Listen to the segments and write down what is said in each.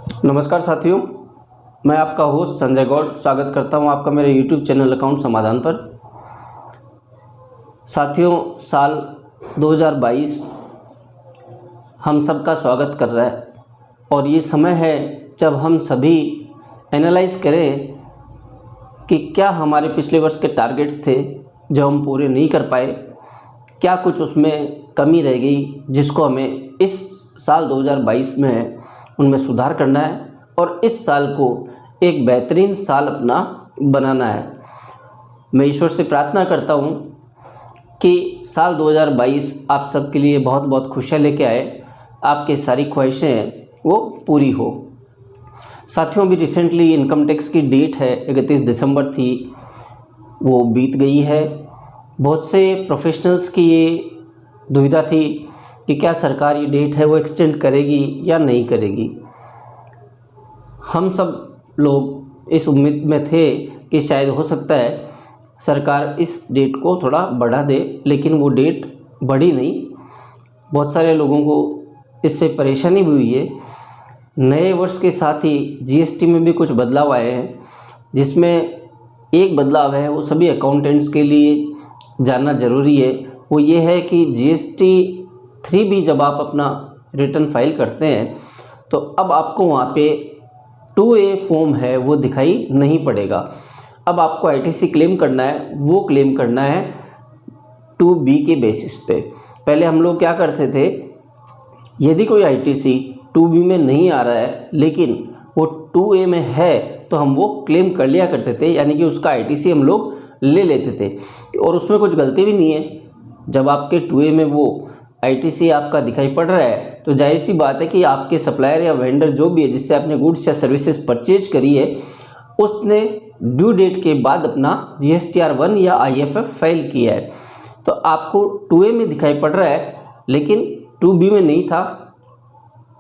नमस्कार साथियों, मैं आपका होस्ट संजय गौड़ स्वागत करता हूं आपका मेरे YouTube चैनल अकाउंट समाधान पर। साथियों, साल 2022 हम सबका स्वागत कर रहा है और ये समय है जब हम सभी एनालाइज करें कि क्या हमारे पिछले वर्ष के टारगेट्स थे जो हम पूरे नहीं कर पाए, क्या कुछ उसमें कमी रह गई जिसको हमें इस साल 2022 में उनमें सुधार करना है और इस साल को एक बेहतरीन साल अपना बनाना है। मैं ईश्वर से प्रार्थना करता हूँ कि साल 2022 आप सबके लिए बहुत बहुत खुशियाँ लेके आए, आपकी सारी ख्वाहिशें वो पूरी हो। साथियों, अभी रिसेंटली इनकम टैक्स की डेट है 31 दिसंबर थी, वो बीत गई है। बहुत से प्रोफेशनल्स की ये दुविधा थी कि क्या सरकार ये डेट है वो एक्सटेंड करेगी या नहीं करेगी। हम सब लोग इस उम्मीद में थे कि शायद हो सकता है सरकार इस डेट को थोड़ा बढ़ा दे, लेकिन वो डेट बढ़ी नहीं। बहुत सारे लोगों को इससे परेशानी भी हुई है। नए वर्ष के साथ ही जीएसटी में भी कुछ बदलाव आए हैं, जिसमें एक बदलाव है वो सभी अकाउंटेंट्स के लिए जानना ज़रूरी है। वो ये है कि GST 3B जब आप अपना रिटर्न फाइल करते हैं तो अब आपको वहाँ पे 2A फॉर्म है वो दिखाई नहीं पड़ेगा। अब आपको ITC क्लेम करना है, वो क्लेम करना है 2B के बेसिस पे। पहले हम लोग क्या करते थे, यदि कोई ITC 2B में नहीं आ रहा है लेकिन वो 2A में है तो हम वो क्लेम कर लिया करते थे, यानी कि उसका ITC हम लोग ले लेते थे और उसमें कुछ गलती भी नहीं है। जब आपके 2A में वो ITC आपका दिखाई पड़ रहा है तो जाहिर सी बात है कि आपके सप्लायर या वेंडर जो भी है जिससे आपने गुड्स या सर्विसेज परचेज करी है, उसने ड्यू डेट के बाद अपना GSTR 1 या IFF फाइल किया है। तो आपको 2A में दिखाई पड़ रहा है लेकिन 2B में नहीं था।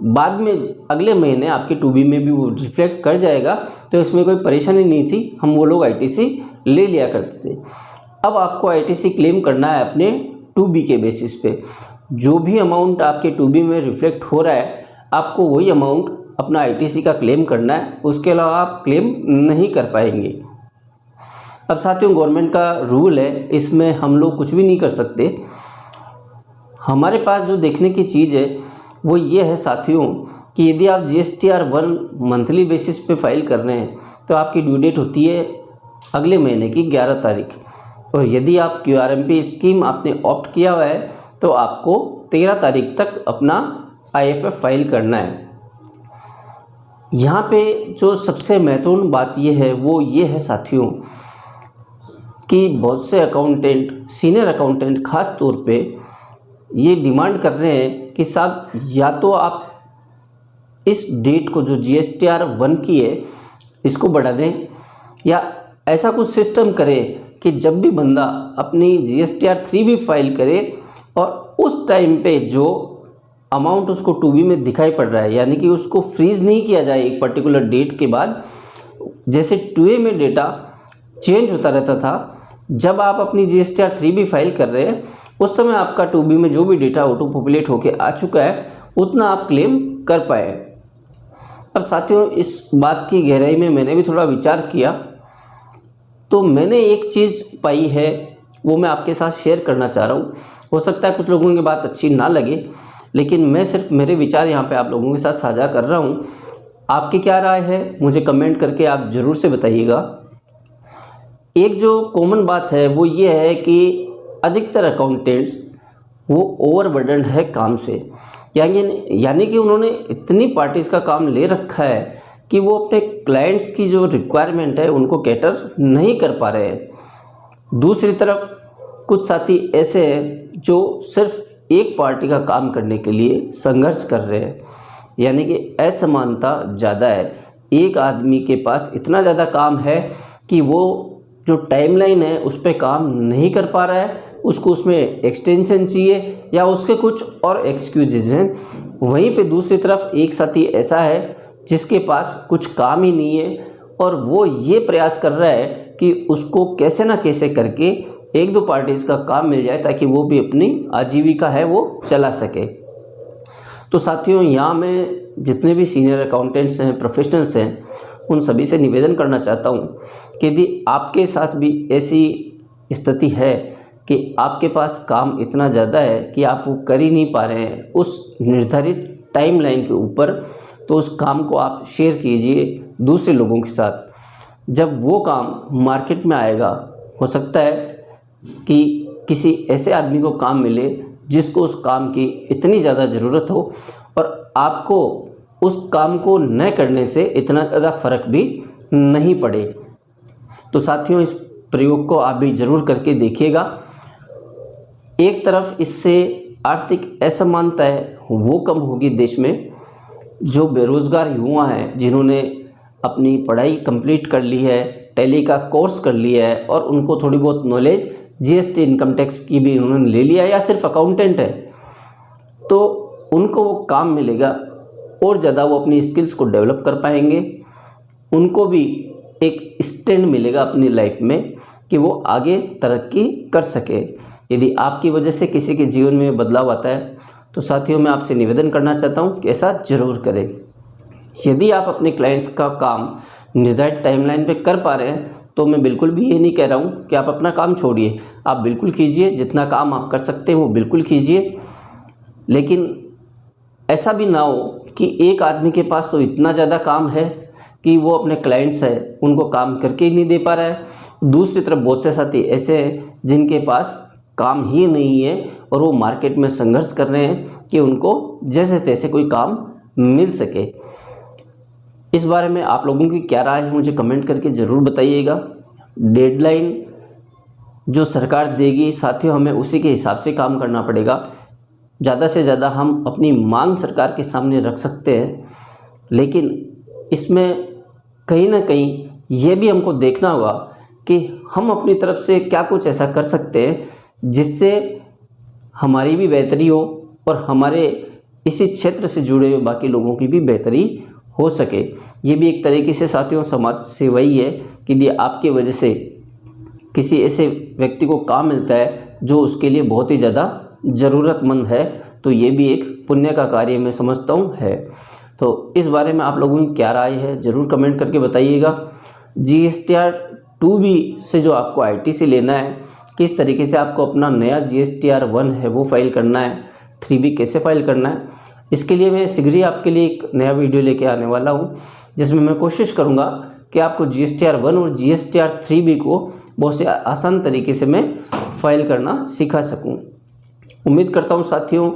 बाद में अगले महीने आपके 2B में भी वो रिफ्लेक्ट कर जाएगा, तो इसमें कोई परेशानी नहीं थी। हम वो लोग ITC ले लिया करते थे। अब आपको ITC क्लेम करना है अपने 2B के बेसिस पे। जो भी अमाउंट आपके 2B में रिफ्लेक्ट हो रहा है, आपको वही अमाउंट अपना ITC का क्लेम करना है, उसके अलावा आप क्लेम नहीं कर पाएंगे। अब साथियों, गवर्नमेंट का रूल है, इसमें हम लोग कुछ भी नहीं कर सकते। हमारे पास जो देखने की चीज़ है वो ये है साथियों कि यदि आप GSTR 1 मंथली बेसिस पे फाइल कर रहे हैं तो आपकी ड्यू डेट होती है अगले महीने की 11 तारीख, और यदि आप QRMP स्कीम आपने ऑप्ट किया हुआ है तो आपको 13 तारीख तक अपना IFF फाइल करना है। यहाँ पे जो सबसे महत्वपूर्ण बात ये है वो ये है साथियों कि बहुत से अकाउंटेंट, सीनियर अकाउंटेंट ख़ास तौर पे ये डिमांड कर रहे हैं कि साहब या तो आप इस डेट को जो GSTR 1 की है इसको बढ़ा दें, या ऐसा कुछ सिस्टम करें कि जब भी बंदा अपनी GSTR 3B फाइल करे और उस टाइम पे जो अमाउंट उसको 2B में दिखाई पड़ रहा है, यानी कि उसको फ्रीज़ नहीं किया जाए एक पर्टिकुलर डेट के बाद। जैसे 2A में डेटा चेंज होता रहता था, जब आप अपनी GSTR 3B फाइल कर रहे हैं उस समय आपका 2B में जो भी डेटा ऑटो पॉपुलेट होके आ चुका है उतना आप क्लेम कर पाए। अब साथियों, इस बात की गहराई में मैंने भी थोड़ा विचार किया तो मैंने एक चीज़ पाई है वो मैं आपके साथ शेयर करना चाह रहा हूँ। हो सकता है कुछ लोगों की बात अच्छी ना लगे, लेकिन मैं सिर्फ मेरे विचार यहाँ पे आप लोगों के साथ साझा कर रहा हूँ। आपकी क्या राय है मुझे कमेंट करके आप ज़रूर से बताइएगा। एक जो कॉमन बात है वो ये है कि अधिकतर अकाउंटेंट्स वो ओवरबर्डन्ड है काम से, यानी कि उन्होंने इतनी पार्टीज़ का काम ले रखा है कि वो अपने क्लाइंट्स की जो रिक्वायरमेंट है उनको कैटर नहीं कर पा रहे हैं। दूसरी तरफ कुछ साथी ऐसे हैं जो सिर्फ एक पार्टी का काम करने के लिए संघर्ष कर रहे हैं, यानी कि असमानता ज़्यादा है। एक आदमी के पास इतना ज़्यादा काम है कि वो जो टाइमलाइन है उस पर काम नहीं कर पा रहा है, उसको उसमें एक्सटेंशन चाहिए या उसके कुछ और एक्सक्यूजेज हैं। वहीं पे दूसरी तरफ एक साथी ऐसा है जिसके पास कुछ काम ही नहीं है और वो ये प्रयास कर रहा है कि उसको कैसे ना कैसे करके एक दो पार्टीज़ का काम मिल जाए ताकि वो भी अपनी आजीविका है वो चला सके। तो साथियों, यहाँ मैं जितने भी सीनियर अकाउंटेंट्स हैं, प्रोफेशनल्स हैं, उन सभी से निवेदन करना चाहता हूँ कि यदि आपके साथ भी ऐसी स्थिति है कि आपके पास काम इतना ज़्यादा है कि आप वो कर ही नहीं पा रहे हैं उस निर्धारित टाइमलाइन के ऊपर, तो उस काम को आप शेयर कीजिए दूसरे लोगों के साथ। जब वो काम मार्केट में आएगा, हो सकता है कि किसी ऐसे आदमी को काम मिले जिसको उस काम की इतनी ज़्यादा ज़रूरत हो और आपको उस काम को न करने से इतना ज़्यादा फ़र्क भी नहीं पड़े। तो साथियों, इस प्रयोग को आप भी ज़रूर करके देखिएगा। एक तरफ इससे आर्थिक असमानता है वो कम होगी देश में। जो बेरोज़गार युवा हैं जिन्होंने अपनी पढ़ाई कंप्लीट कर ली है, टैली का कोर्स कर लिया है और उनको थोड़ी बहुत नॉलेज जीएसटी इनकम टैक्स की भी उन्होंने ले लिया या सिर्फ अकाउंटेंट है, तो उनको वो काम मिलेगा और ज़्यादा वो अपनी स्किल्स को डेवलप कर पाएंगे। उनको भी एक स्टैंड मिलेगा अपनी लाइफ में कि वो आगे तरक्की कर सके। यदि आपकी वजह से किसी के जीवन में बदलाव आता है तो साथियों, मैं आपसे निवेदन करना चाहता हूँ कि ऐसा ज़रूर करें। यदि आप अपने क्लाइंट्स का काम निर्धारित टाइमलाइन पे कर पा रहे हैं तो मैं बिल्कुल भी ये नहीं कह रहा हूँ कि आप अपना काम छोड़िए, आप बिल्कुल कीजिए। जितना काम आप कर सकते हैं वो बिल्कुल कीजिए, लेकिन ऐसा भी ना हो कि एक आदमी के पास तो इतना ज़्यादा काम है कि वो अपने क्लाइंट्स हैं उनको काम करके ही नहीं दे पा रहा है, दूसरी तरफ बहुत से साथी ऐसे हैं जिनके पास काम ही नहीं है और वो मार्केट में संघर्ष कर रहे हैं कि उनको जैसे तैसे कोई काम मिल सके। इस बारे में आप लोगों की क्या राय है मुझे कमेंट करके ज़रूर बताइएगा। डेडलाइन जो सरकार देगी साथियों, हमें उसी के हिसाब से काम करना पड़ेगा। ज़्यादा से ज़्यादा हम अपनी मांग सरकार के सामने रख सकते हैं, लेकिन इसमें कहीं ना कहीं ये भी हमको देखना होगा कि हम अपनी तरफ से क्या कुछ ऐसा कर सकते हैं जिससे हमारी भी बेहतरी हो और हमारे इसी क्षेत्र से जुड़े हुए बाकी लोगों की भी बेहतरी हो सके। ये भी एक तरीके से साथियों समाज सेवा ही है कि यदि आपकी वजह से किसी ऐसे व्यक्ति को काम मिलता है जो उसके लिए बहुत ही ज़्यादा ज़रूरतमंद है, तो ये भी एक पुण्य का कार्य मैं समझता हूँ है। तो इस बारे में आप लोगों की क्या राय है ज़रूर कमेंट करके बताइएगा। GSTR 2B से जो आपको ITC लेना है, किस तरीके से आपको अपना नया GSTR 1 है वो फाइल करना है, 3B कैसे फाइल करना है, इसके लिए मैं शीघ्र ही आपके लिए एक नया वीडियो लेके आने वाला हूँ, जिसमें मैं कोशिश करूँगा कि आपको GSTR 1 और GSTR 3B को बहुत से आसान तरीके से मैं फाइल करना सिखा सकूँ। उम्मीद करता हूँ साथियों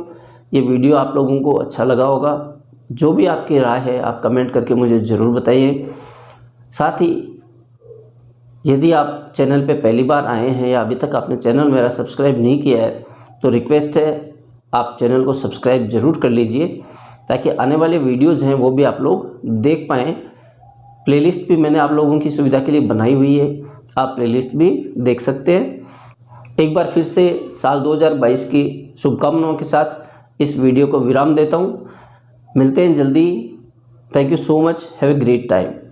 ये वीडियो आप लोगों को अच्छा लगा होगा। जो भी आपकी राय है आप कमेंट करके मुझे ज़रूर बताइए। साथ ही यदि आप चैनल पे पहली बार आए हैं या अभी तक आपने चैनल मेरा सब्सक्राइब नहीं किया है तो रिक्वेस्ट है आप चैनल को सब्सक्राइब ज़रूर कर लीजिए, ताकि आने वाले वीडियोज़ हैं वो भी आप लोग देख पाएँ। प्लेलिस्ट भी मैंने आप लोगों की सुविधा के लिए बनाई हुई है, आप प्लेलिस्ट भी देख सकते हैं। एक बार फिर से साल 2022 की शुभकामनाओं के साथ इस वीडियो को विराम देता हूँ। मिलते हैं जल्दी। Thank you so much. Have a great time.